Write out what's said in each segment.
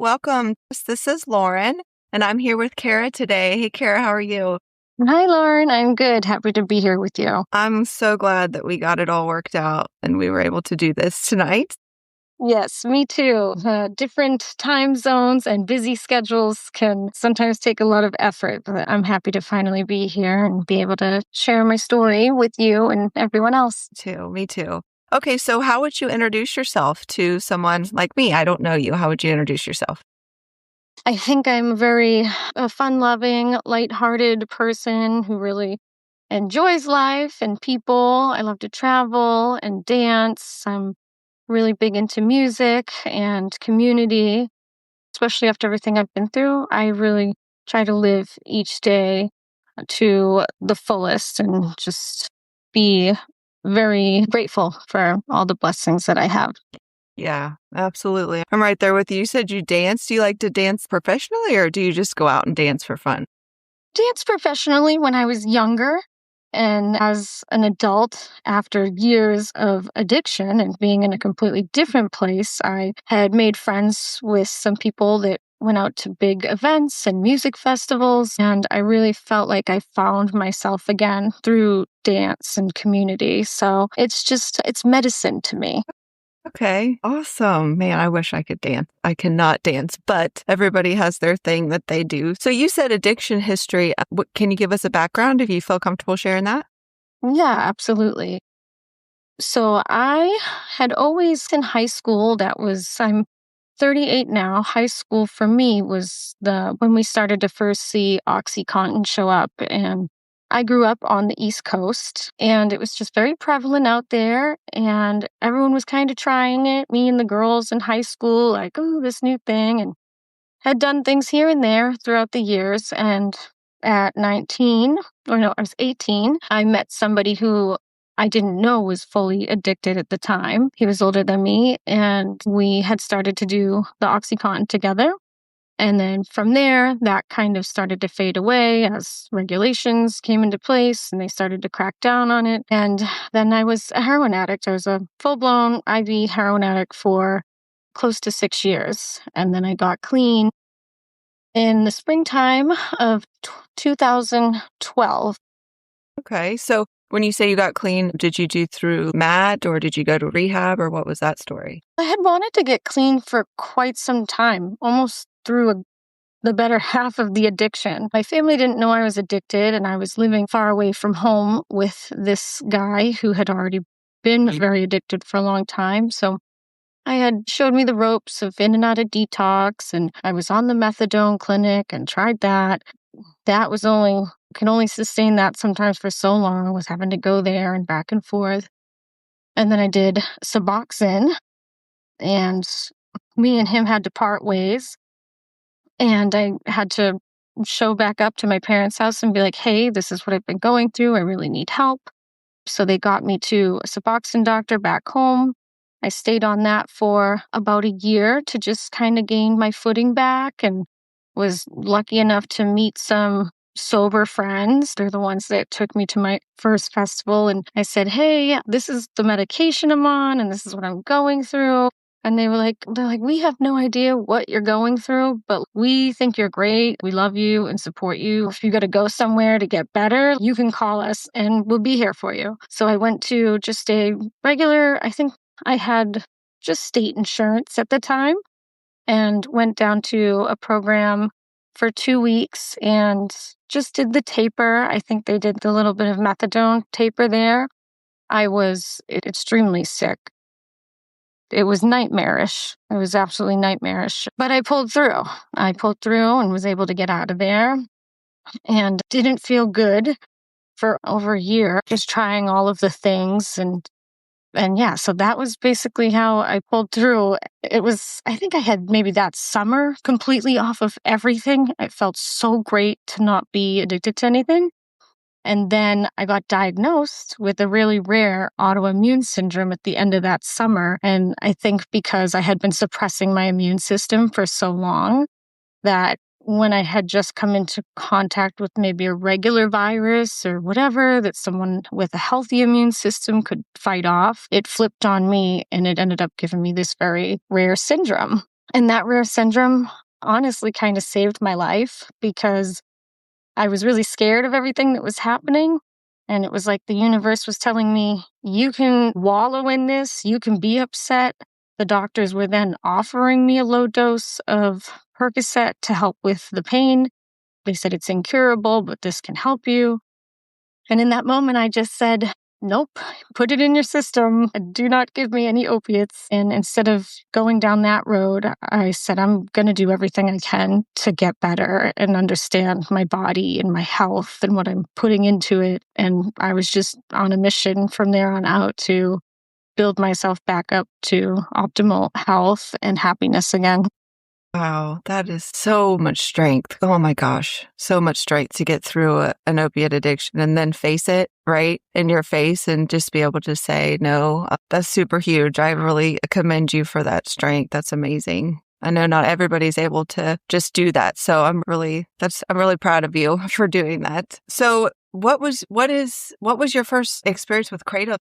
Welcome. This is Lauren, and I'm here with Kara today. Hey, Kara, how are you? Hi, Lauren. I'm good. Happy to be here with you. I'm so glad that we got it all worked out and we were able to do this tonight. Yes, me too. Different time zones and busy schedules can sometimes take a lot of effort, but I'm happy to finally be here and be able to share my story with you and everyone else. Me too. Okay, so how would you introduce yourself to someone like me? I don't know you. How would you introduce yourself? I think I'm a fun-loving, lighthearted person who really enjoys life and people. I love to travel and dance. I'm really big into music and community, especially after everything I've been through. I really try to live each day to the fullest and just be very grateful for all the blessings that I have. Yeah, absolutely. I'm right there with you. You said you dance. Do you like to dance professionally or do you just go out and dance for fun? Danced professionally when I was younger. And as an adult, after years of addiction and being in a completely different place, I had made friends with some people that went out to big events and music festivals. And I really felt like I found myself again through dance and community. So it's medicine to me. Okay, awesome. Man, I wish I could dance. I cannot dance, but everybody has their thing that they do. So you said addiction history. Can you give us a background if you feel comfortable sharing that? Yeah, absolutely. So I had always in high school, I'm 38 now. High school for me was when we started to first see OxyContin show up. And I grew up on the East Coast and it was just very prevalent out there. And everyone was kind of trying it. Me and the girls in high school, like, oh, this new thing. And had done things here and there throughout the years. And at 19, or no, I was 18, I met somebody who I didn't know was fully addicted at the time. He was older than me, and we had started to do the OxyContin together. And then from there, that kind of started to fade away as regulations came into place and they started to crack down on it. And then I was a heroin addict. I was a full-blown IV heroin addict for close to 6 years. And then I got clean in the springtime of 2012. Okay, so when you say you got clean, did you do through MAT or did you go to rehab or what was that story? I had wanted to get clean for quite some time, almost through the better half of the addiction. My family didn't know I was addicted, and I was living far away from home with this guy who had already been very addicted for a long time. So I had showed me the ropes of in and out of detox, and I was on the methadone clinic and tried that. That was can only sustain that sometimes for so long. I was having to go there and back and forth. And then I did Suboxone, and me and him had to part ways. And I had to show back up to my parents' house and be like, hey, this is what I've been going through. I really need help. So they got me to a Suboxone doctor back home. I stayed on that for about a year to just kind of gain my footing back and was lucky enough to meet some sober friends. They're the ones that took me to my first festival. And I said, hey, this is the medication I'm on and this is what I'm going through. And they're like, we have no idea what you're going through, but we think you're great. We love you and support you. If you got to go somewhere to get better, you can call us and we'll be here for you. So I went to just a regular, I think I had just state insurance at the time, and went down to a program for 2 weeks and just did the taper. I think they did the little bit of methadone taper there. I was extremely sick. It was nightmarish. It was absolutely nightmarish. But I pulled through. I pulled through and was able to get out of there and didn't feel good for over a year, just trying all of the things. And yeah, so that was basically how I pulled through. I think I had maybe that summer completely off of everything. It felt so great to not be addicted to anything. And then I got diagnosed with a really rare autoimmune syndrome at the end of that summer. And I think because I had been suppressing my immune system for so long, that when I had just come into contact with maybe a regular virus or whatever that someone with a healthy immune system could fight off, it flipped on me and it ended up giving me this very rare syndrome. And that rare syndrome honestly kind of saved my life because I was really scared of everything that was happening. And it was like the universe was telling me, you can wallow in this, you can be upset. The doctors were then offering me a low dose of Percocet to help with the pain. They said it's incurable, but this can help you. And in that moment, I just said, nope, put it in your system. Do not give me any opiates. And instead of going down that road, I said, I'm going to do everything I can to get better and understand my body and my health and what I'm putting into it. And I was just on a mission from there on out to build myself back up to optimal health and happiness again. Wow, that is so much strength. Oh my gosh, so much strength to get through an opiate addiction and then face it right in your face and just be able to say, no, that's super huge. I really commend you for that strength. That's amazing. I know not everybody's able to just do that. So I'm really proud of you for doing that. So what was your first experience with Kratom?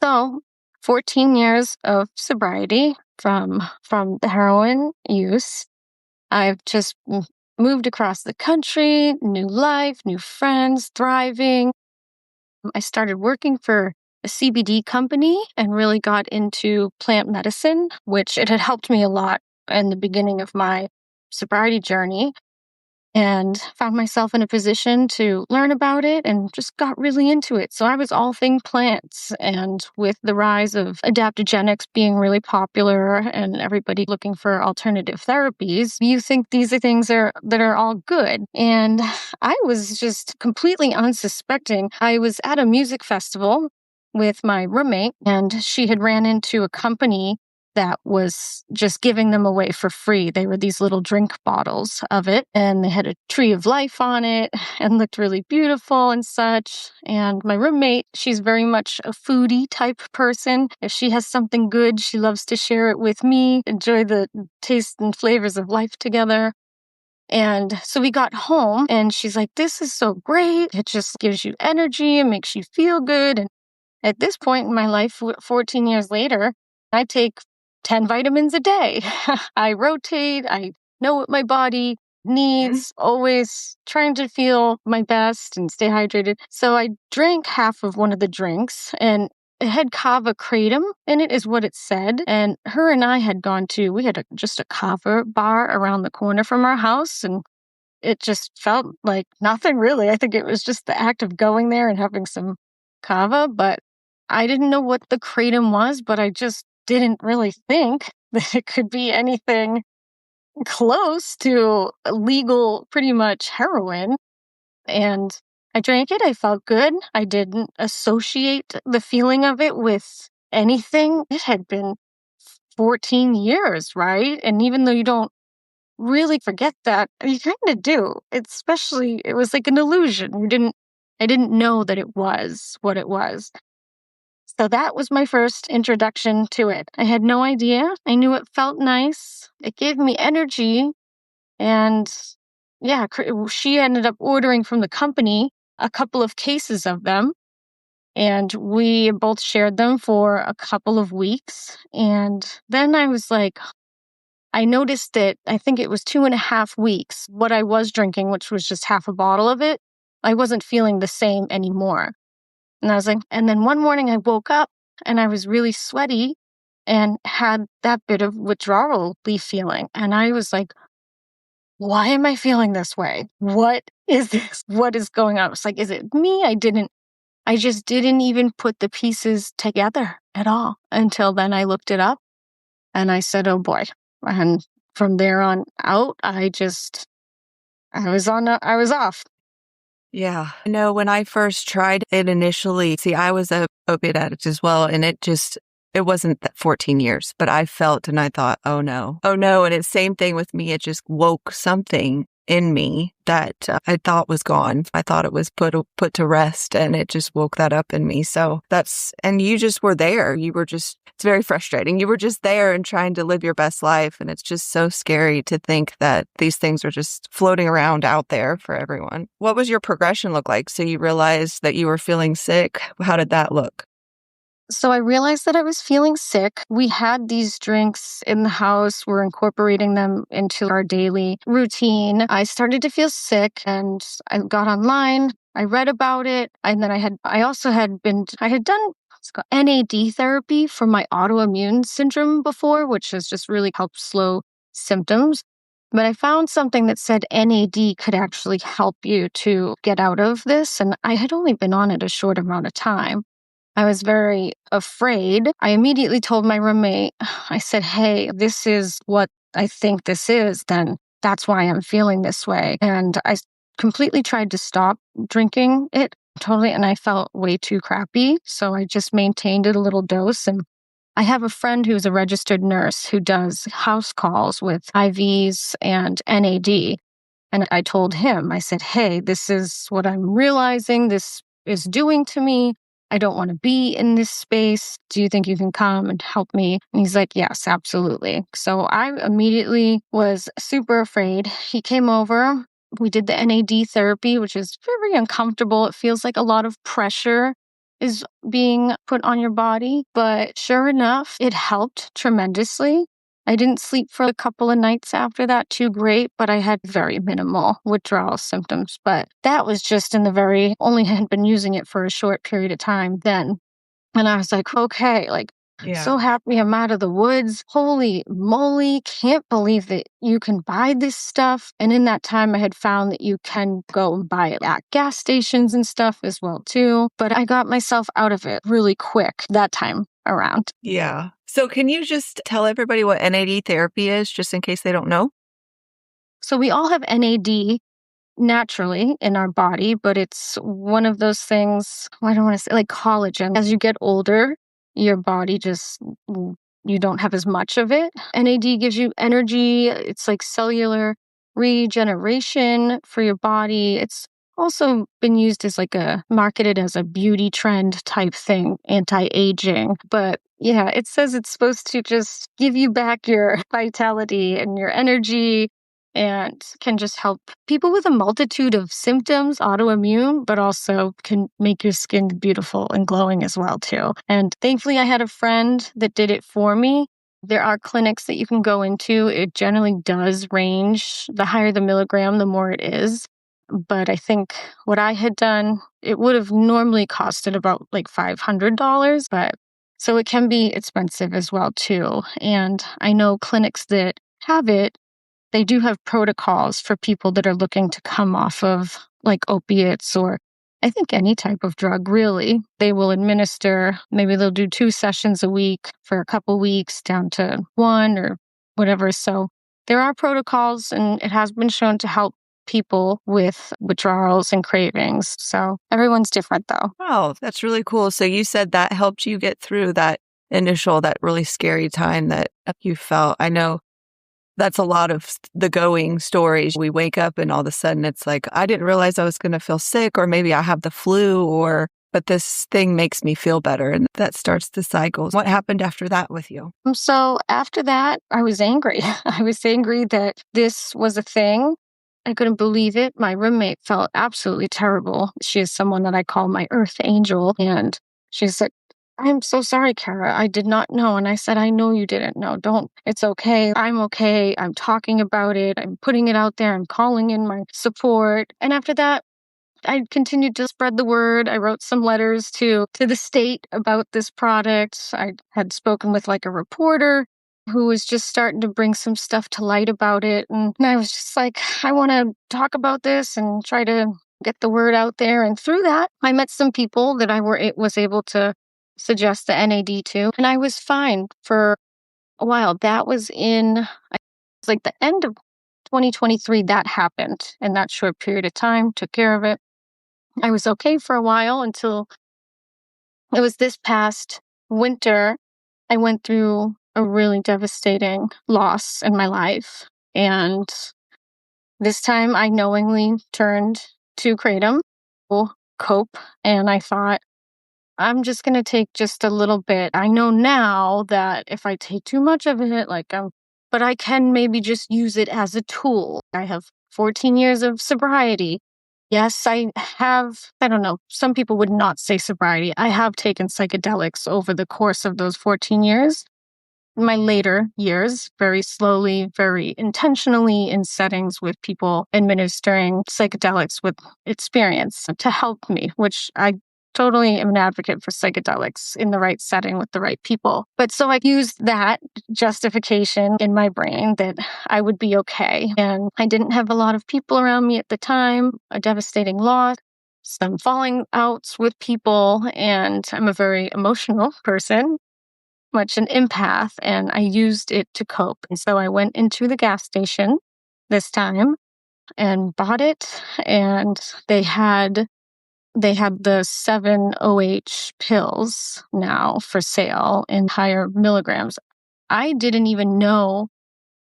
So 14 years of sobriety from the heroin use. I've just moved across the country, new life, new friends, thriving. I started working for a CBD company and really got into plant medicine, which it had helped me a lot in the beginning of my sobriety journey. And found myself in a position to learn about it and just got really into it. So I was all thing plants. And with the rise of adaptogenics being really popular and everybody looking for alternative therapies, you think these are things that are all good. And I was just completely unsuspecting. I was at a music festival with my roommate, and she had ran into a company that was just giving them away for free. They were these little drink bottles of it, and they had a tree of life on it and looked really beautiful and such. And my roommate, she's very much a foodie type person. If she has something good, she loves to share it with me, enjoy the taste and flavors of life together. And so we got home, and she's like, this is so great. It just gives you energy and makes you feel good. And at this point in my life, 14 years later, I take 10 vitamins a day. I rotate. I know what my body needs, always trying to feel my best and stay hydrated. So I drank half of one of the drinks, and it had kava kratom in it, is what it said. And her and I had we had just a kava bar around the corner from our house, and it just felt like nothing really. I think it was just the act of going there and having some kava, but I didn't know what the kratom was, but I just didn't really think that it could be anything close to legal, pretty much heroin. And I drank it. I felt good. I didn't associate the feeling of it with anything. It had been 14 years, right? And even though you don't really forget that, you kind of do. It was like an illusion. I didn't know that it was what it was. So that was my first introduction to it. I had no idea. I knew it felt nice. It gave me energy. And yeah, she ended up ordering from the company a couple of cases of them. And we both shared them for a couple of weeks. And then I was like, I noticed that I think it was 2.5 weeks, what I was drinking, which was just half a bottle of it, I wasn't feeling the same anymore. And I was like, and then one morning I woke up and I was really sweaty and had that bit of withdrawal feeling. And I was like, why am I feeling this way? What is this? What is going on? I was like, is it me? I just didn't even put the pieces together at all until then I looked it up and I said, oh boy. And from there on out, I was off. Yeah. I know when I first tried it initially, see, I was a opiate addict as well, and it wasn't that 14 years, but I felt and I thought, oh no. Oh no. And it's same thing with me. It just woke something in me that I thought was gone. I thought it was put to rest, and it just woke that up in me. So and you just were there. It's very frustrating. You were just there and trying to live your best life. And it's just so scary to think that these things are just floating around out there for everyone. What was your progression look like? So you realized that you were feeling sick. How did that look? So I realized that I was feeling sick. We had these drinks in the house. We're incorporating them into our daily routine. I started to feel sick and I got online. I read about it. And then I had done what's called NAD therapy for my autoimmune syndrome before, which has just really helped slow symptoms. But I found something that said NAD could actually help you to get out of this. And I had only been on it a short amount of time. I was very afraid. I immediately told my roommate, I said, hey, this is what I think this is, then that's why I'm feeling this way. And I completely tried to stop drinking it totally, and I felt way too crappy. So I just maintained it a little dose. And I have a friend who's a registered nurse who does house calls with IVs and NAD. And I told him, I said, hey, this is what I'm realizing this is doing to me. I don't want to be in this space. Do you think you can come and help me? And he's like, yes, absolutely. So I immediately was super afraid. He came over. We did the NAD therapy, which is very uncomfortable. It feels like a lot of pressure is being put on your body. But sure enough, it helped tremendously. I didn't sleep for a couple of nights after that too great, but I had very minimal withdrawal symptoms. But that was just only had been using it for a short period of time then. And I was like, okay, like, Yeah. so happy I'm out of the woods. Holy moly, can't believe that you can buy this stuff. And in that time, I had found that you can go and buy it at gas stations and stuff as well, too. But I got myself out of it really quick that time around. Yeah. So can you just tell everybody what NAD therapy is, just in case they don't know? So we all have NAD naturally in our body, but it's one of those things, I don't want to say like collagen. As you get older, your body you don't have as much of it. NAD gives you energy. It's like cellular regeneration for your body. It's also been used as marketed as a beauty trend type thing, anti-aging. But yeah, it says it's supposed to just give you back your vitality and your energy and can just help people with a multitude of symptoms, autoimmune, but also can make your skin beautiful and glowing as well, too. And thankfully, I had a friend that did it for me. There are clinics that you can go into. It generally does range. The higher the milligram, the more it is. But I think what I had done, it would have normally costed about like $500, but so it can be expensive as well, too. And I know clinics that have it, they do have protocols for people that are looking to come off of like opiates or I think any type of drug, really. They will administer, maybe they'll do 2 sessions a week for a couple weeks down to 1 or whatever. So there are protocols and it has been shown to help people with withdrawals and cravings. So everyone's different though. Wow, that's really cool. So you said that helped you get through that really scary time that you felt. I know that's a lot of the going stories. We wake up and all of a sudden it's like, I didn't realize I was going to feel sick, or maybe I have the flu, but this thing makes me feel better. And that starts the cycle. What happened after that with you? So after that, I was angry. I was angry that this was a thing. I couldn't believe it. My roommate felt absolutely terrible. She is someone that I call my earth angel. And she said, I'm so sorry, Kara. I did not know. And I said, I know you didn't know. It's okay. I'm okay. I'm talking about it. I'm putting it out there. I'm calling in my support. And after that, I continued to spread the word. I wrote some letters to the state about this product. I had spoken with like a reporter who was just starting to bring some stuff to light about it. And I was just like, I want to talk about this and try to get the word out there. And through that, I met some people that was able to suggest the NAD to. And I was fine for a while. That was like the end of 2023. That happened in that short period of time, took care of it. I was okay for a while until it was this past winter. I went through a really devastating loss in my life. And this time I knowingly turned to Kratom, cope. And I thought, I'm just going to take just a little bit. I know now that if I take too much of it, but I can maybe just use it as a tool. I have 14 years of sobriety. Yes, I have. I don't know. Some people would not say sobriety. I have taken psychedelics over the course of those 14 years. My later years, very slowly, very intentionally in settings with people administering psychedelics with experience to help me, which I totally am an advocate for psychedelics in the right setting with the right people. But so I used that justification in my brain that I would be okay. And I didn't have a lot of people around me at the time, a devastating loss, some falling outs with people, and I'm a very emotional person, much an empath, and I used it to cope. And so I went into the gas station this time and bought it, and they had the 7-OH pills now for sale in higher milligrams. I didn't even know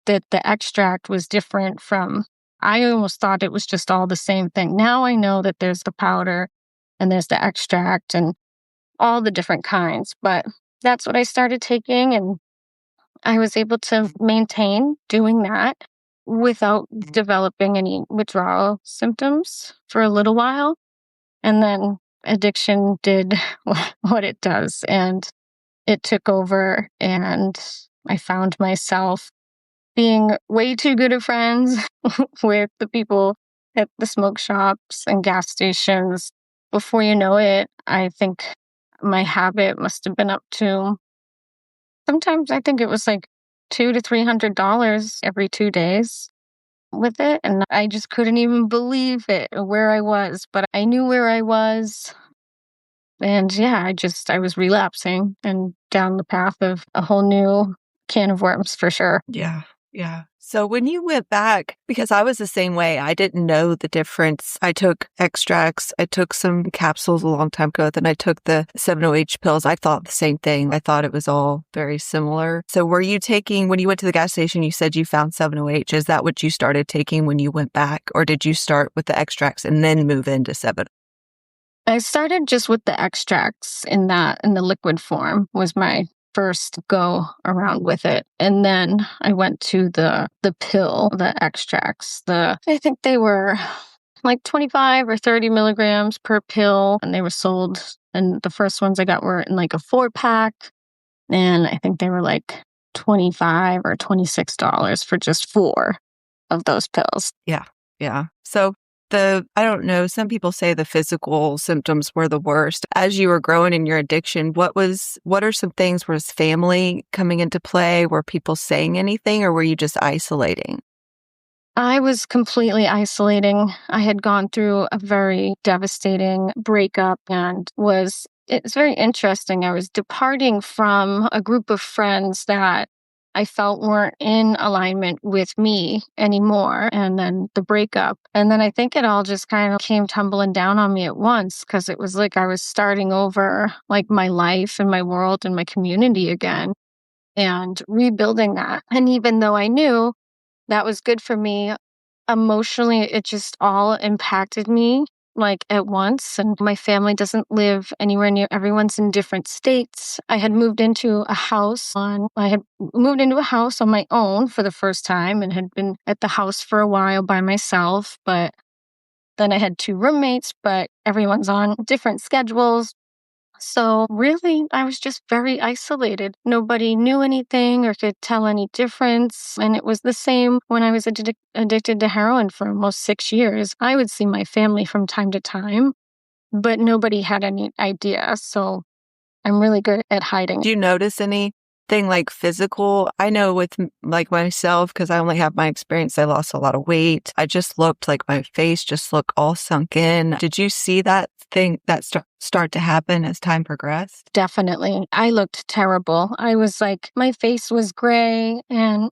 that the extract was different from, I almost thought it was just all the same thing. Now I know that there's the powder and there's the extract and all the different kinds, but that's what I started taking, and I was able to maintain doing that without developing any withdrawal symptoms for a little while. And then addiction did what it does, and it took over, and I found myself being way too good of friends with the people at the smoke shops and gas stations. Before you know it, I think my habit must have been up to, sometimes I think it was like $200 to $300 every 2 days with it. And I just couldn't even believe it where I was, but I knew where I was. And yeah, I was relapsing and down the path of a whole new can of worms for sure. Yeah. Yeah. So when you went back, because I was the same way, I didn't know the difference. I took extracts. I took some capsules a long time ago. Then I took the 7-OH pills. I thought the same thing. I thought it was all very similar. So were you taking, when you went to the gas station, you said you found 7-OH. Is that what you started taking when you went back? Or did you start with the extracts and then move into 7? I started just with the extracts in the liquid form was my first go around with it. And then I went to the pill, the extracts. I think they were like 25 or 30 milligrams per pill, and they were sold. And the first ones I got were in like a 4-pack. And I think they were like $25 or $26 for just 4 of those pills. Yeah. Yeah. So I don't know, some people say the physical symptoms were the worst. As you were growing in your addiction, what are some things, was family coming into play? Were people saying anything, or were you just isolating? I was completely isolating. I had gone through a very devastating breakup and it's very interesting. I was departing from a group of friends that I felt weren't in alignment with me anymore. And then the breakup. And then I think it all just kind of came tumbling down on me at once, because it was like I was starting over like my life and my world and my community again and rebuilding that. And even though I knew that was good for me, emotionally, it just all impacted me like at once. And my family doesn't live anywhere near, everyone's in different states. I had moved into a house on my own for the first time and had been at the house for a while by myself. But then I had 2 roommates, but everyone's on different schedules. So really, I was just very isolated. Nobody knew anything or could tell any difference. And it was the same when I was addicted to heroin for almost 6 years. I would see my family from time to time, but nobody had any idea. So I'm really good at hiding. Do you notice anything like physical? I know with like myself, because I only have my experience, I lost a lot of weight. I just looked like my face just looked all sunk in. Did you see that thing that start to happen as time progressed? Definitely. I looked terrible. I was like, my face was gray, and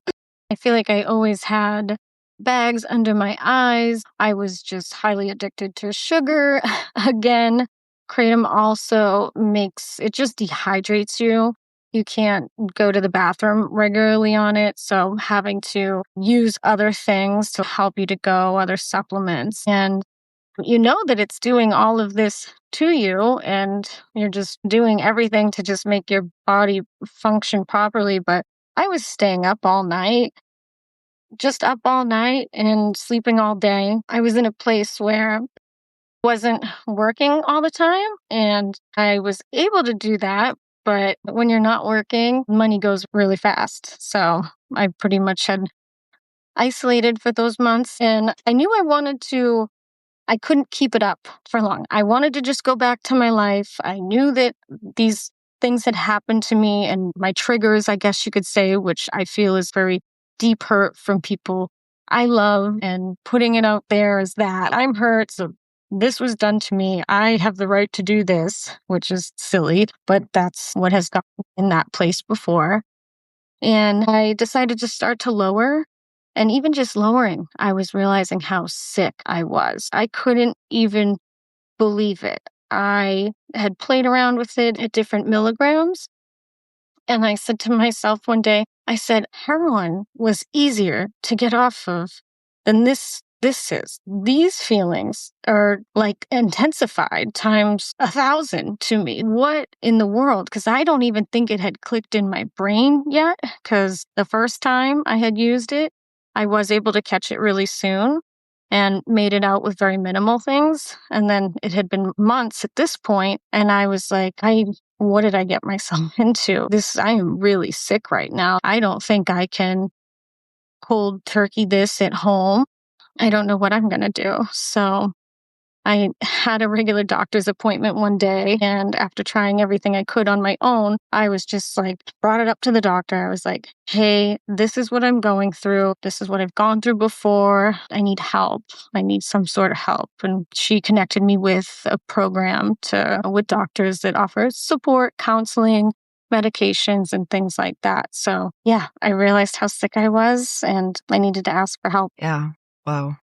I feel like I always had bags under my eyes. I was just highly addicted to sugar. Again, Kratom also it just dehydrates you. You can't go to the bathroom regularly on it. So having to use other things to help you to go, other supplements. And you know that it's doing all of this to you, and you're just doing everything to just make your body function properly. But I was staying up all night, just up all night and sleeping all day. I was in a place where wasn't working all the time. And I was able to do that. But when you're not working, money goes really fast. So I pretty much had isolated for those months. And I knew I couldn't keep it up for long. I wanted to just go back to my life. I knew that these things had happened to me and my triggers, I guess you could say, which I feel is very deep hurt from people I love, and putting it out there as that I'm hurt. So this was done to me. I have the right to do this, which is silly, but that's what has gotten me in that place before. And I decided to start to lower. And even just lowering, I was realizing how sick I was. I couldn't even believe it. I had played around with it at different milligrams. And I said to myself one day, I said, heroin was easier to get off of than this is. These feelings are like intensified times 1,000 to me. What in the world? Because I don't even think it had clicked in my brain yet. Because the first time I had used it, I was able to catch it really soon and made it out with very minimal things. And then it had been months at this point, and I was like, what did I get myself into? I am really sick right now. I don't think I can cold turkey this at home. I don't know what I'm going to do. So I had a regular doctor's appointment one day, and after trying everything I could on my own, I was just like, brought it up to the doctor. I was like, hey, this is what I'm going through. This is what I've gone through before. I need help. I need some sort of help. And she connected me with a program with doctors that offers support, counseling, medications, and things like that. So yeah, I realized how sick I was and I needed to ask for help. Yeah. Wow.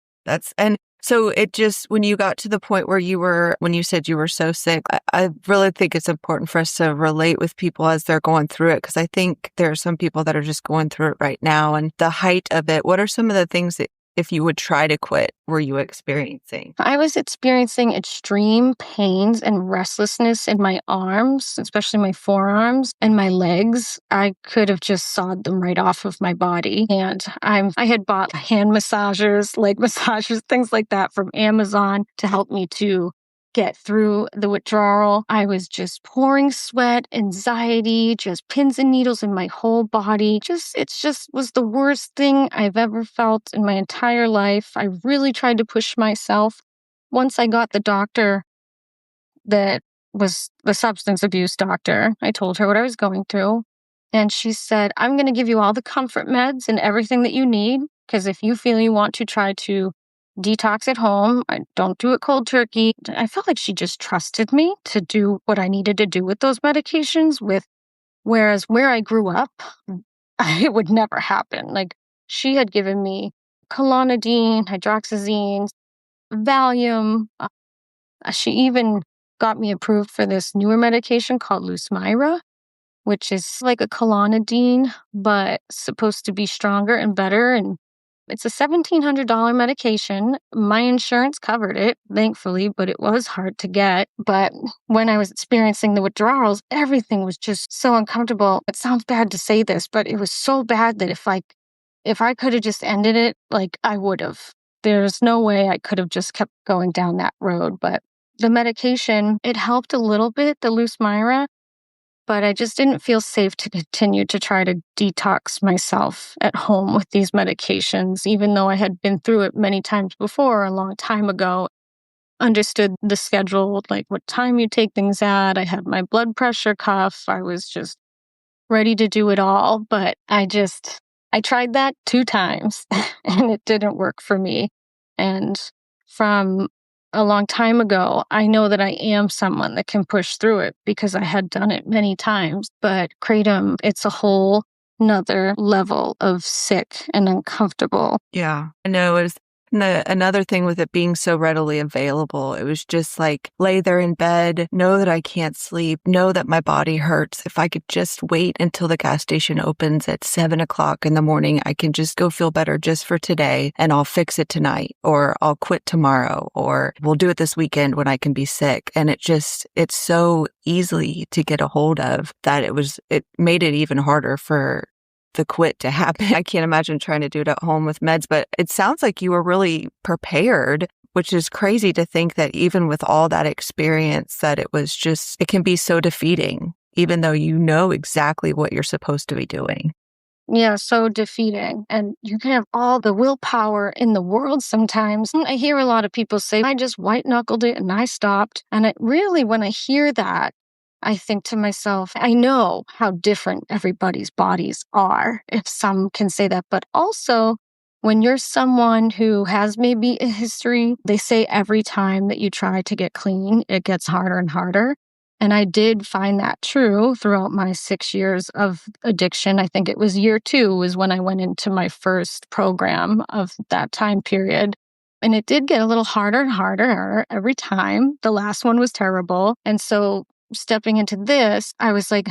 And so it just, when you got to the point where when you said you were so sick, I really think it's important for us to relate with people as they're going through it. Because I think there are some people that are just going through it right now. And the height of it, what are some of the things that, if you would try to quit, were you experiencing? I was experiencing extreme pains and restlessness in my arms, especially my forearms and my legs. I could have just sawed them right off of my body. And I had bought hand massagers, leg massagers, things like that from Amazon to help me to get through the withdrawal. I was just pouring sweat, anxiety, just pins and needles in my whole body. It just was the worst thing I've ever felt in my entire life. I really tried to push myself. Once I got the doctor that was the substance abuse doctor, I told her what I was going through. And she said, I'm going to give you all the comfort meds and everything that you need. Because if you feel you want to try to detox at home, don't do it cold turkey. I felt like she just trusted me to do what I needed to do with those medications. Whereas where I grew up, it would never happen. Like, she had given me Klonidine, hydroxyzine, Valium. She even got me approved for this newer medication called Lucmyra, which is like a Klonidine, but supposed to be stronger and better. And it's a $1,700 medication. My insurance covered it, thankfully, but it was hard to get. But when I was experiencing the withdrawals, everything was just so uncomfortable. It sounds bad to say this, but it was so bad that if I could have just ended it, like, I would have. There's no way I could have just kept going down that road. But the medication, it helped a little bit, the Lucmyra, but I just didn't feel safe to continue to try to detox myself at home with these medications, even though I had been through it many times before, a long time ago, understood the schedule, like what time you take things at. I had my blood pressure cuff. I was just ready to do it all, but I tried that 2 times and it didn't work for me. And from a long time ago, I know that I am someone that can push through it because I had done it many times. But Kratom, it's a whole nother level of sick and uncomfortable. Yeah, I know. Another thing with it being so readily available, it was just like, lay there in bed, know that I can't sleep, know that my body hurts. If I could just wait until the gas station opens at 7:00 in the morning, I can just go feel better just for today, and I'll fix it tonight, or I'll quit tomorrow, or we'll do it this weekend when I can be sick. And it's so easily to get a hold of that it made it even harder for the quit to happen. I can't imagine trying to do it at home with meds, but it sounds like you were really prepared, which is crazy to think that even with all that experience, that it can be so defeating, even though you know exactly what you're supposed to be doing. Yeah, so defeating. And you can have all the willpower in the world sometimes. I hear a lot of people say, I just white knuckled it and I stopped. And when I hear that, I think to myself, I know how different everybody's bodies are, if some can say that. But also, when you're someone who has maybe a history, they say every time that you try to get clean, it gets harder and harder. And I did find that true throughout my 6 years of addiction. I think it was year 2 was when I went into my first program of that time period. And it did get a little harder and harder every time. The last one was terrible. And so stepping into this, I was like,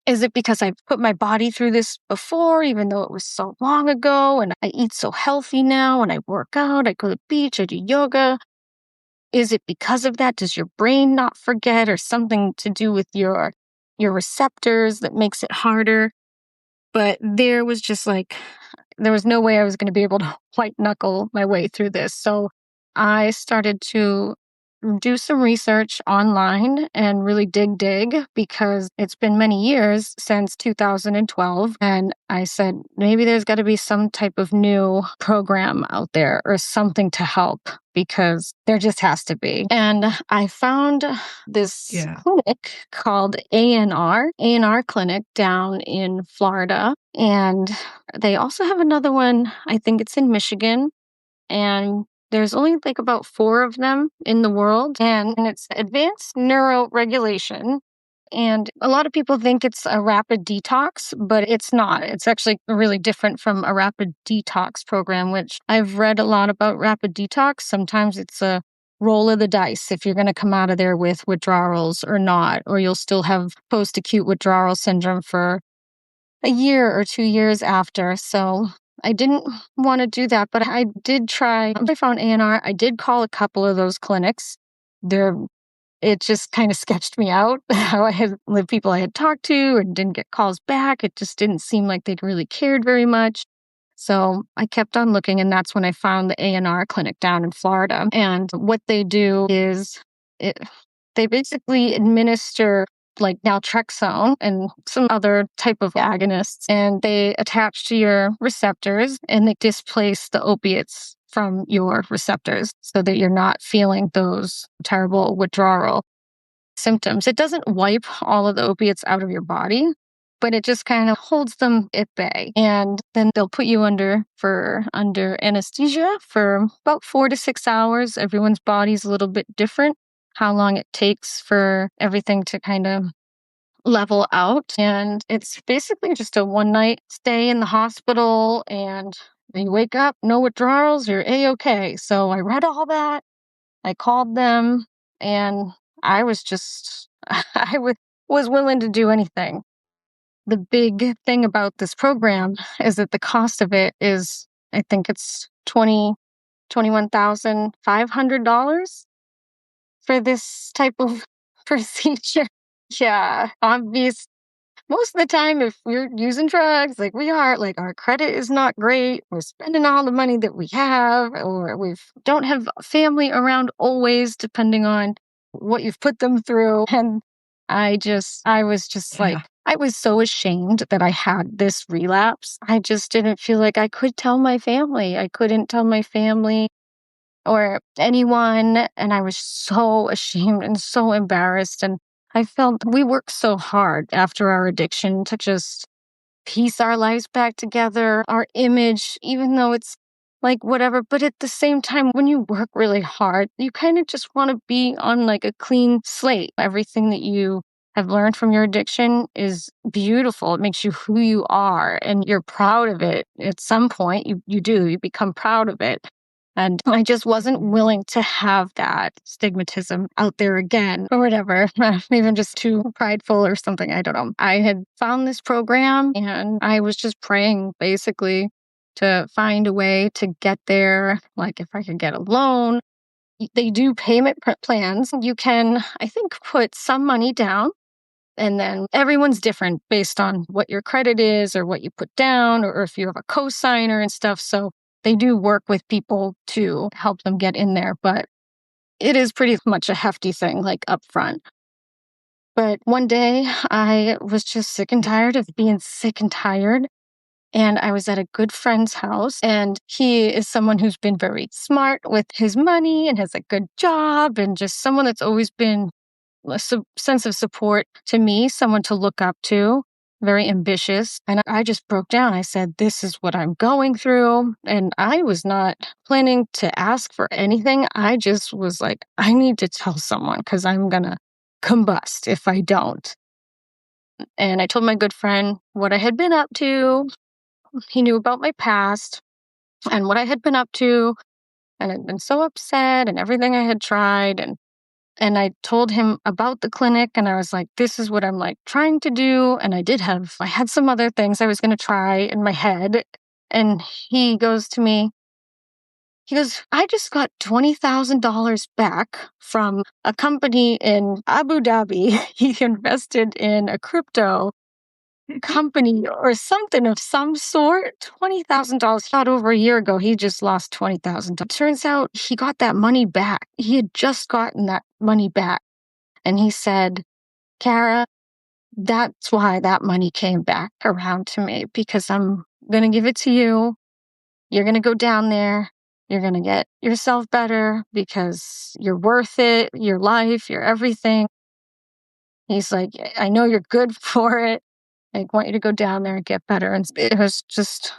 is it because I've put my body through this before, even though it was so long ago? And I eat so healthy now and I work out, I go to the beach, I do yoga. Is it because of that? Does your brain not forget, or something to do with your receptors that makes it harder? But there was no way I was going to be able to white knuckle my way through this. So I started to do some research online and really dig because it's been many years since 2012. And I said, maybe there's got to be some type of new program out there or something to help, because there just has to be. And I found this clinic called ANR Clinic down in Florida. And they also have another one, I think it's in Michigan. And there's only like about 4 of them in the world. And it's advanced neuro-regulation. And a lot of people think it's a rapid detox, but it's not. It's actually really different from a rapid detox program, which I've read a lot about rapid detox. Sometimes it's a roll of the dice if you're going to come out of there with withdrawals or not, or you'll still have post-acute withdrawal syndrome for a year or 2 years after. So I didn't want to do that, but I did try. I found ANR. I did call a couple of those clinics. It just kind of sketched me out how the people I had talked to and didn't get calls back. It just didn't seem like they'd really cared very much. So I kept on looking, and that's when I found the ANR clinic down in Florida. And what they do is they basically administer like naltrexone and some other type of agonists, and they attach to your receptors and they displace the opiates from your receptors so that you're not feeling those terrible withdrawal symptoms. It doesn't wipe all of the opiates out of your body, but it just kind of holds them at bay. And then they'll put you under anesthesia for about 4 to 6 hours. Everyone's body's a little bit different, how long it takes for everything to kind of level out. And it's basically just a one-night stay in the hospital, and you wake up, no withdrawals, you're A-okay. So I read all that. I called them, and I was just, was willing to do anything. The big thing about this program is that the cost of it is, I think it's $21,500 for this type of procedure. Yeah, obvious. Most of the time, if we're using drugs like we are, like our credit is not great, we're spending all the money that we have, or we don't have family around always, depending on what you've put them through. And I was just like, I was so ashamed that I had this relapse. I just didn't feel like I could tell my family. I couldn't tell my family or anyone. And I was so ashamed and so embarrassed. And I felt we worked so hard after our addiction to just piece our lives back together, our image, even though it's like whatever. But at the same time, when you work really hard, you kind of just want to be on like a clean slate. Everything that you have learned from your addiction is beautiful. It makes you who you are, and you're proud of it. At some point, you become proud of it. And I just wasn't willing to have that stigmatism out there again or whatever. Maybe I'm just too prideful or something. I don't know. I had found this program and I was just praying basically to find a way to get there. Like if I could get a loan. They do payment plans. You can, I think, put some money down And then everyone's different based on what your credit is or what you put down or if you have a cosigner and stuff. So they do work with people to help them get in there, but it is pretty much a hefty thing, like upfront. But one day I was just sick and tired of being sick and tired. And I was at a good friend's house, and he is someone who's been very smart with his money and has a good job, and just someone that's always been a sense of support to me, someone to look up to, very ambitious. And I just broke down. I said, "This is what I'm going through." And I was not planning to ask for anything. I just was like, I need to tell someone because I'm going to combust if I don't. And I told my good friend what I had been up to. He knew about my past and what I had been up to, and I'd been so upset and everything I had tried. And I told him about the clinic, and I was like, this is what I'm like trying to do. And I had some other things I was going to try in my head. And he goes to me, he goes, I just got $20,000 back from a company in Abu Dhabi. He invested in a crypto company or something of some sort. $20,000. About over a year ago, he just lost $20,000. Turns out he got that money back. He had just gotten that money back. And he said, Kara, that's why that money came back around to me, because I'm going to give it to you. You're going to go down there. You're going to get yourself better because you're worth it, your life, your everything. He's like, I know you're good for it. I want you to go down there and get better. And it was just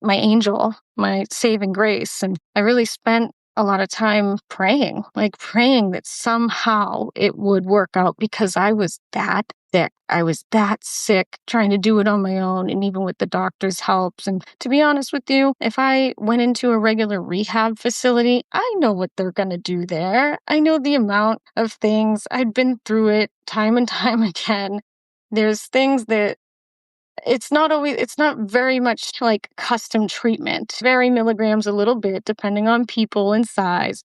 my angel, my saving grace. And I really spent a lot of time praying that somehow it would work out, because I was that sick. I was that sick trying to do it on my own, and even with the doctor's helps. And to be honest with you, if I went into a regular rehab facility, I know what they're going to do there. I know the amount of things. I'd been through it time and time again. There's things that it's not very much like custom treatment. Vary milligrams a little bit depending on people and size.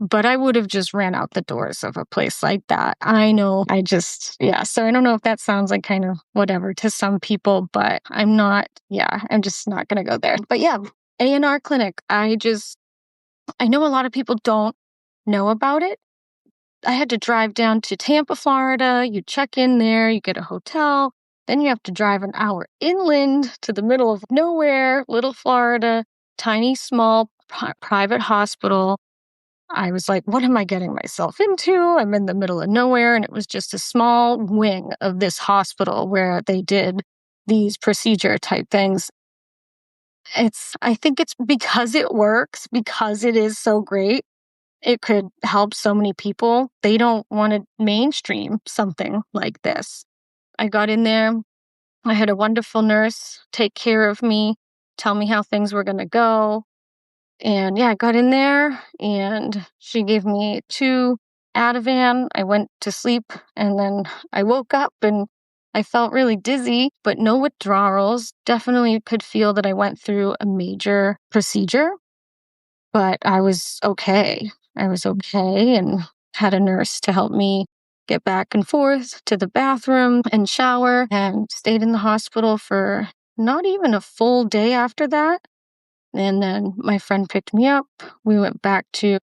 But I would have just ran out the doors of a place like that. I know. So I don't know if that sounds like kind of whatever to some people, but I'm just not going to go there. But yeah, ANR Clinic. I know a lot of people don't know about it. I had to drive down to Tampa, Florida. You check in there, you get a hotel. Then you have to drive an hour inland to the middle of nowhere, little Florida, tiny, small, private hospital. I was like, what am I getting myself into? I'm in the middle of nowhere, and it was just a small wing of this hospital where they did these procedure type things. I think it's because it works, because it is so great. It could help so many people. They don't want to mainstream something like this. I got in there. I had a wonderful nurse take care of me, tell me how things were going to go. And yeah, I got in there and she gave me 2 Ativan. I went to sleep, and then I woke up and I felt really dizzy, but no withdrawals. Definitely could feel that I went through a major procedure, but I was okay. I was okay, and had a nurse to help me get back and forth to the bathroom and shower, and stayed in the hospital for not even a full day after that. And then my friend picked me up. We went back to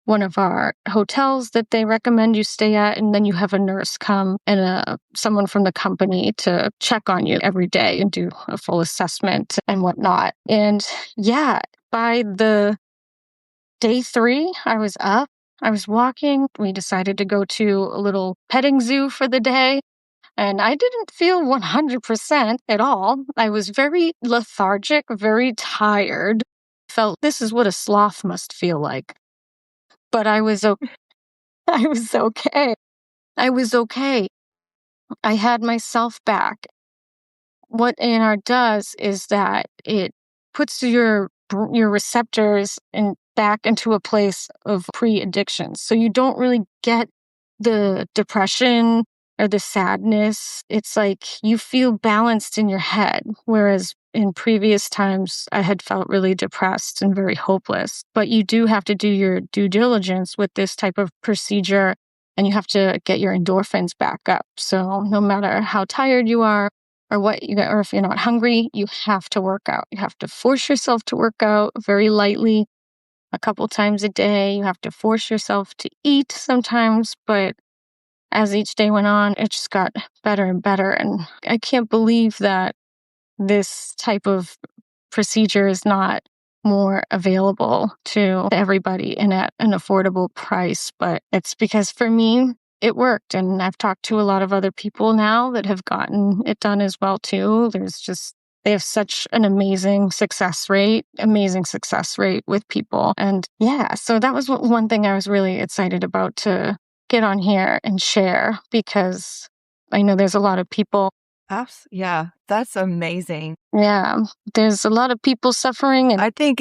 one of our hotels that they recommend you stay at, and then you have a nurse come and someone from the company to check on you every day and do a full assessment and whatnot. And yeah, by the day 3, I was up. I was walking. We decided to go to a little petting zoo for the day. And I didn't feel 100% at all. I was very lethargic, very tired. Felt this is what a sloth must feel like. But I was okay. I was okay. I was okay. I had myself back. What ANR does is that it puts your receptors back into a place of pre-addiction. So you don't really get the depression or the sadness. It's like you feel balanced in your head, whereas in previous times I had felt really depressed and very hopeless. But you do have to do your due diligence with this type of procedure and you have to get your endorphins back up. So no matter how tired you are or or if you're not hungry, you have to work out. You have to force yourself to work out very lightly a couple times a day. You have to force yourself to eat sometimes, but as each day went on, it just got better and better. And I can't believe that this type of procedure is not more available to everybody and at an affordable price. But it's because for me, it worked. And I've talked to a lot of other people now that have gotten it done as well, too. They have such an amazing success rate with people. And yeah, so that was one thing I was really excited about to get on here and share, because I know there's a lot of people. Yeah, that's amazing. Yeah, there's a lot of people suffering. And I think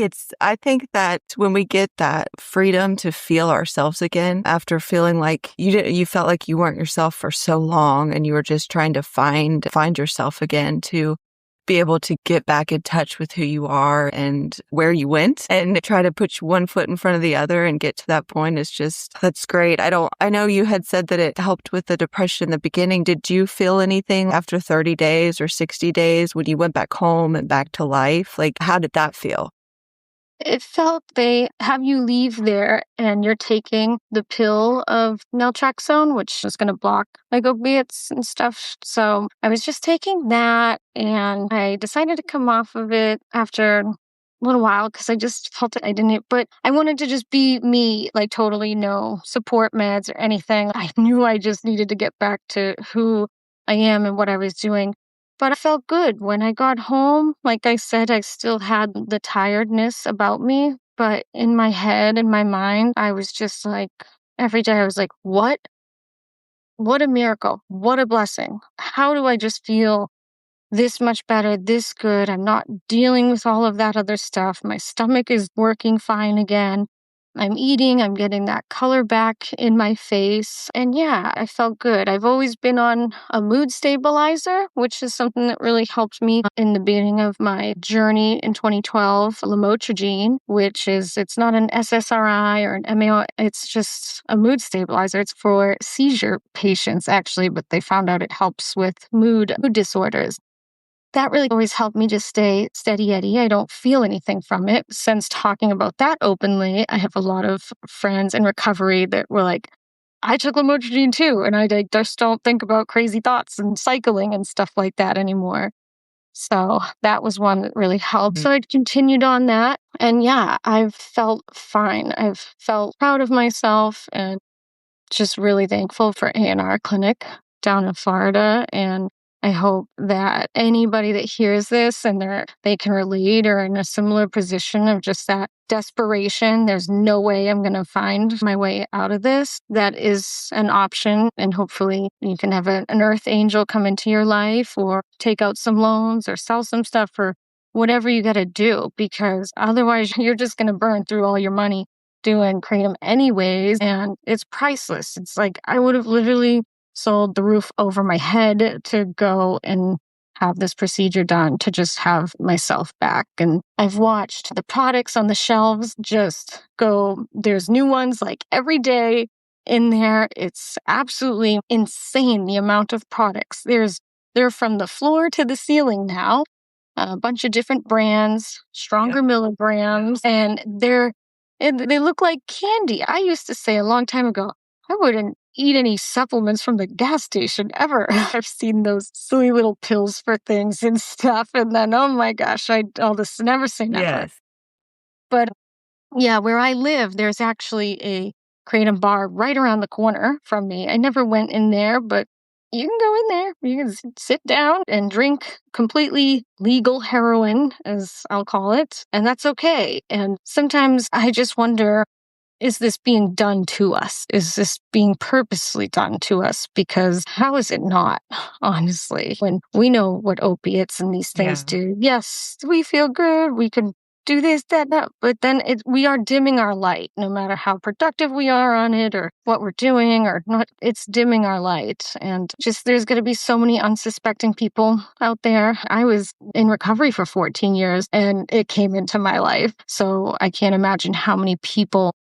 that when we get that freedom to feel ourselves again after feeling like you felt like you weren't yourself for so long and you were just trying to find yourself again, to be able to get back in touch with who you are and where you went and try to put one foot in front of the other and get to that point that's great. I know you had said that it helped with the depression in the beginning. Did you feel anything after 30 days or 60 days when you went back home and back to life? Like, how did that feel? it felt they have you leave there and you're taking the pill of naltrexone, which is going to block like opiates and stuff. So I was just taking that, and I decided to come off of it after a little while because I just felt it. I didn't, but I wanted to just be me, like totally no support meds or anything. I knew I just needed to get back to who I am and what I was doing. But I felt good when I got home. Like I said, I still had the tiredness about me, but in my head, in my mind, I was just like, every day I was like, what? What a miracle. What a blessing. How do I just feel this much better, this good? I'm not dealing with all of that other stuff. My stomach is working fine again. I'm eating, I'm getting that color back in my face. And yeah, I felt good. I've always been on a mood stabilizer, which is something that really helped me in the beginning of my journey in 2012, lamotrigine, it's not an SSRI or an MAO, it's just a mood stabilizer. It's for seizure patients, actually, but they found out it helps with mood disorders. That really always helped me just stay steady Eddie. I don't feel anything from it. Since talking about that openly, I have a lot of friends in recovery that were like, I took lamotrigine too, and I just don't think about crazy thoughts and cycling and stuff like that anymore. So that was one that really helped. So I continued on that. And yeah, I've felt fine. I've felt proud of myself and just really thankful for ANR Clinic down in Florida. And I hope that anybody that hears this and they can relate or in a similar position of just that desperation, there's no way I'm going to find my way out of this. That is an option. And hopefully you can have an earth angel come into your life or take out some loans or sell some stuff or whatever you got to do, because otherwise you're just going to burn through all your money doing Kratom anyways, and it's priceless. It's like I would have literally sold the roof over my head to go and have this procedure done to just have myself back. And I've watched the products on the shelves just go. There's new ones like every day in there. It's absolutely insane the amount of products. They're from the floor to the ceiling now. A bunch of different brands, stronger milligrams, and they look like candy. I used to say a long time ago, I wouldn't eat any supplements from the gas station ever. I've seen those silly little pills for things and stuff, and then, oh my gosh, I'll just never say never. Yes. But yeah, where I live, there's actually a Kratom bar right around the corner from me. I never went in there, but you can go in there. You can sit down and drink completely legal heroin, as I'll call it, and that's okay. And sometimes I just wonder, is this being done to us? Is this being purposely done to us? Because how is it not, honestly, when we know what opiates and these things do? Yes, we feel good. We can do this, that, but then we are dimming our light, no matter how productive we are on it or what we're doing or not. It's dimming our light. And just there's going to be so many unsuspecting people out there. I was in recovery for 14 years and it came into my life. So I can't imagine how many people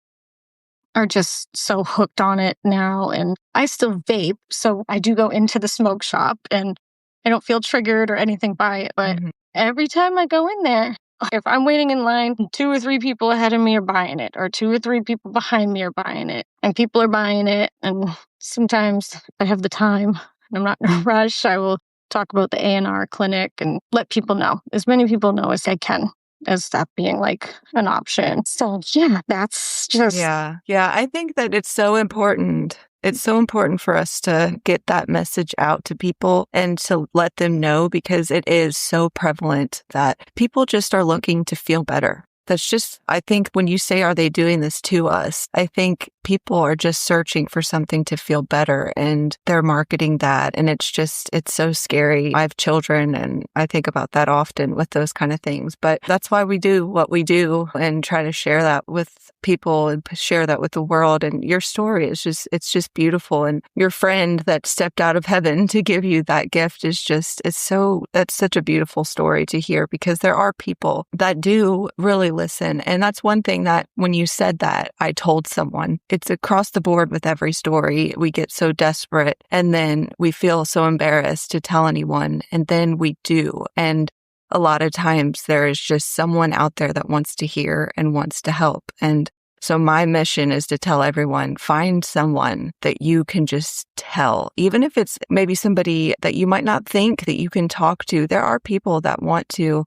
are just so hooked on it now. And I still vape, so I do go into the smoke shop and I don't feel triggered or anything by it. But every time I go in there, if I'm waiting in line, 2 or 3 people ahead of me are buying it, or 2 or 3 people behind me are buying it, and people are buying it. And sometimes if I have the time and I'm not in a rush, I will talk about the ANR Clinic and let people know, as many people know as I can, as that being like an option. So yeah, that's just... Yeah. Yeah. I think that it's so important. It's so important for us to get that message out to people and to let them know, because it is so prevalent that people just are looking to feel better. That's just, I think when you say, are they doing this to us? I think people are just searching for something to feel better, and they're marketing that. And it's so scary. I have children and I think about that often with those kind of things. But that's why we do what we do and try to share that with people and share that with the world. And your story is it's just beautiful. And your friend that stepped out of heaven to give you that gift that's such a beautiful story to hear, because there are people that do really listen. And that's one thing that when you said that, I told someone. It's across the board with every story. We get so desperate and then we feel so embarrassed to tell anyone, and then we do. And a lot of times there is just someone out there that wants to hear and wants to help. And so my mission is to tell everyone, find someone that you can just tell, even if it's maybe somebody that you might not think that you can talk to. There are people that want to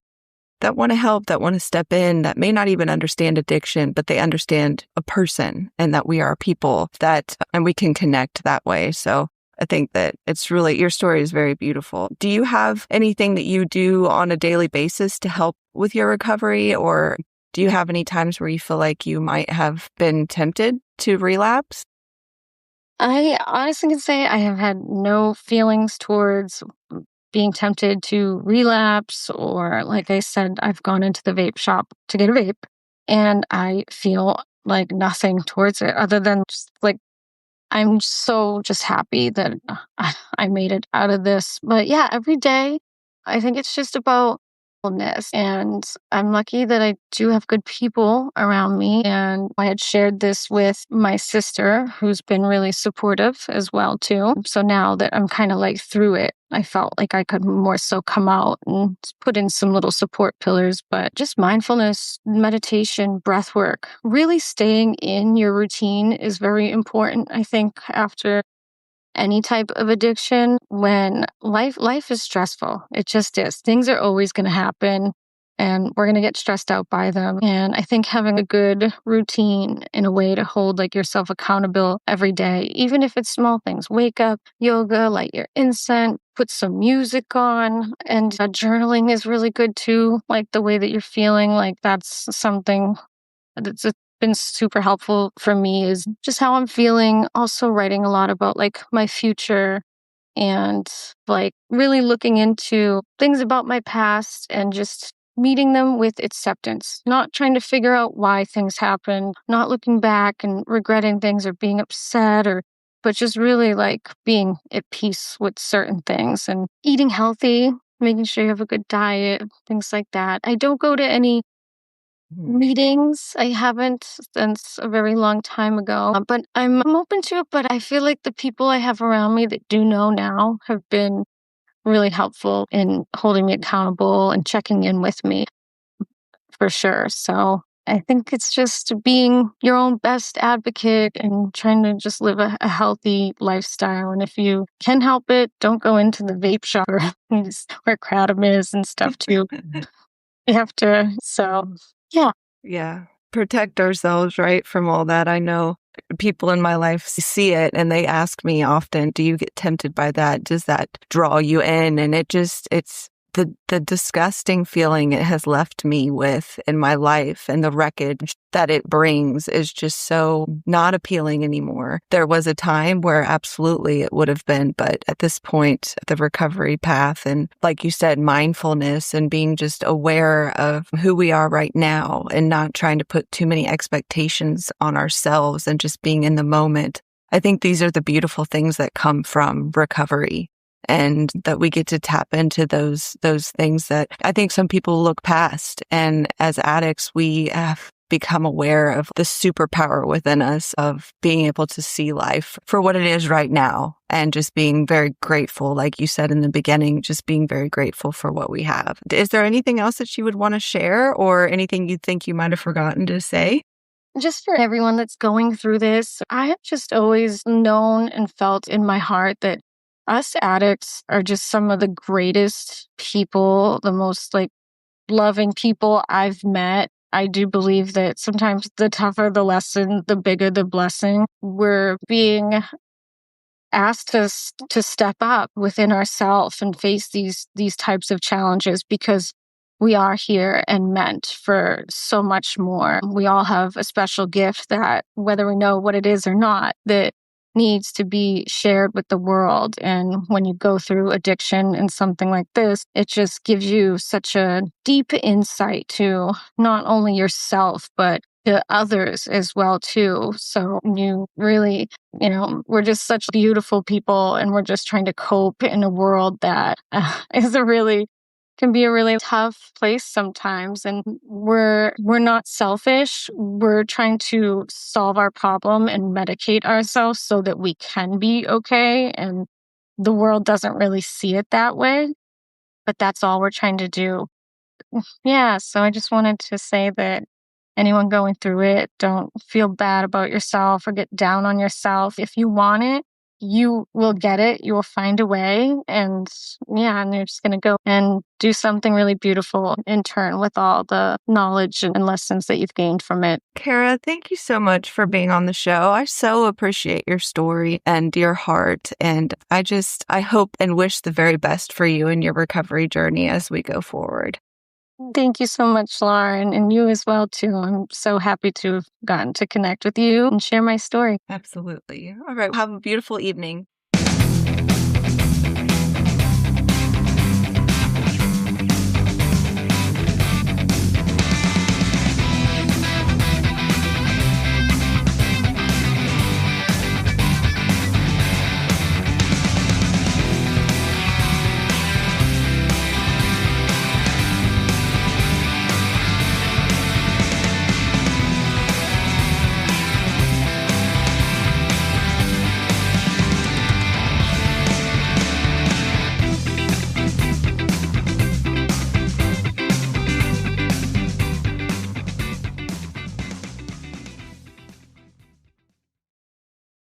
help, that want to step in, that may not even understand addiction, but they understand a person and that we are people and we can connect that way. So I think that it's really, your story is very beautiful. Do you have anything that you do on a daily basis to help with your recovery, or do you have any times where you feel like you might have been tempted to relapse? I honestly can say I have had no feelings towards being tempted to relapse, or like I said, I've gone into the vape shop to get a vape and I feel like nothing towards it other than just like, I'm so just happy that I made it out of this. But yeah, every day, I think it's just about mindfulness. And I'm lucky that I do have good people around me. And I had shared this with my sister, who's been really supportive as well, too. So now that I'm kind of like through it, I felt like I could more so come out and put in some little support pillars. But just mindfulness, meditation, breath work, really staying in your routine is very important, I think, after any type of addiction. When life is stressful. It just is. Things are always going to happen and we're going to get stressed out by them. And I think having a good routine in a way to hold like yourself accountable every day, even if it's small things, wake up, yoga, light your incense, put some music on, and journaling is really good too. Like the way that you're feeling, like that's something that's been super helpful for me, is just how I'm feeling. Also writing a lot about like my future and like really looking into things about my past and just meeting them with acceptance, not trying to figure out why things happen, not looking back and regretting things or being upset, but just really like being at peace with certain things and eating healthy, making sure you have a good diet, things like that. I don't go to any meetings. I haven't since a very long time ago, but I'm open to it. But I feel like the people I have around me that do know now have been really helpful in holding me accountable and checking in with me for sure. So I think it's just being your own best advocate and trying to just live a healthy lifestyle. And if you can help it, don't go into the vape shop or where Kratom is and stuff too. You have to. So yeah. Yeah. Protect ourselves, right, from all that. I know people in my life see it and they ask me often, do you get tempted by that? Does that draw you in? And it's the disgusting feeling it has left me with in my life, and the wreckage that it brings is just so not appealing anymore. There was a time where absolutely it would have been, but at this point, the recovery path and, like you said, mindfulness and being just aware of who we are right now and not trying to put too many expectations on ourselves and just being in the moment. I think these are the beautiful things that come from recovery, and that we get to tap into those things that I think some people look past. And as addicts, we have become aware of the superpower within us of being able to see life for what it is right now and just being very grateful, like you said in the beginning, just being very grateful for what we have. Is there anything else that you would want to share or anything you think you might have forgotten to say? Just for everyone that's going through this, I have just always known and felt in my heart that us addicts are just some of the greatest people, the most like loving people I've met. I do believe that sometimes the tougher the lesson, the bigger the blessing. We're being asked us to step up within ourselves and face these types of challenges because we are here and meant for so much more. We all have a special gift that, whether we know what it is or not, that needs to be shared with the world. And when you go through addiction and something like this, it just gives you such a deep insight to not only yourself, but to others as well too. So you really, we're just such beautiful people, and we're just trying to cope in a world that is a really can be a really tough place sometimes. And we're not selfish. We're trying to solve our problem and medicate ourselves so that we can be okay. And the world doesn't really see it that way, but that's all we're trying to do. Yeah, so I just wanted to say that anyone going through it, don't feel bad about yourself or get down on yourself. If you want it, you will get it. You will find a way. And yeah, and you're just going to go and do something really beautiful in turn with all the knowledge and lessons that you've gained from it. Kara, thank you so much for being on the show. I so appreciate your story and your heart. And I hope and wish the very best for you in your recovery journey as we go forward. Thank you so much, Lauren, and you as well, too. I'm so happy to have gotten to connect with you and share my story. Absolutely. All right. Have a beautiful evening.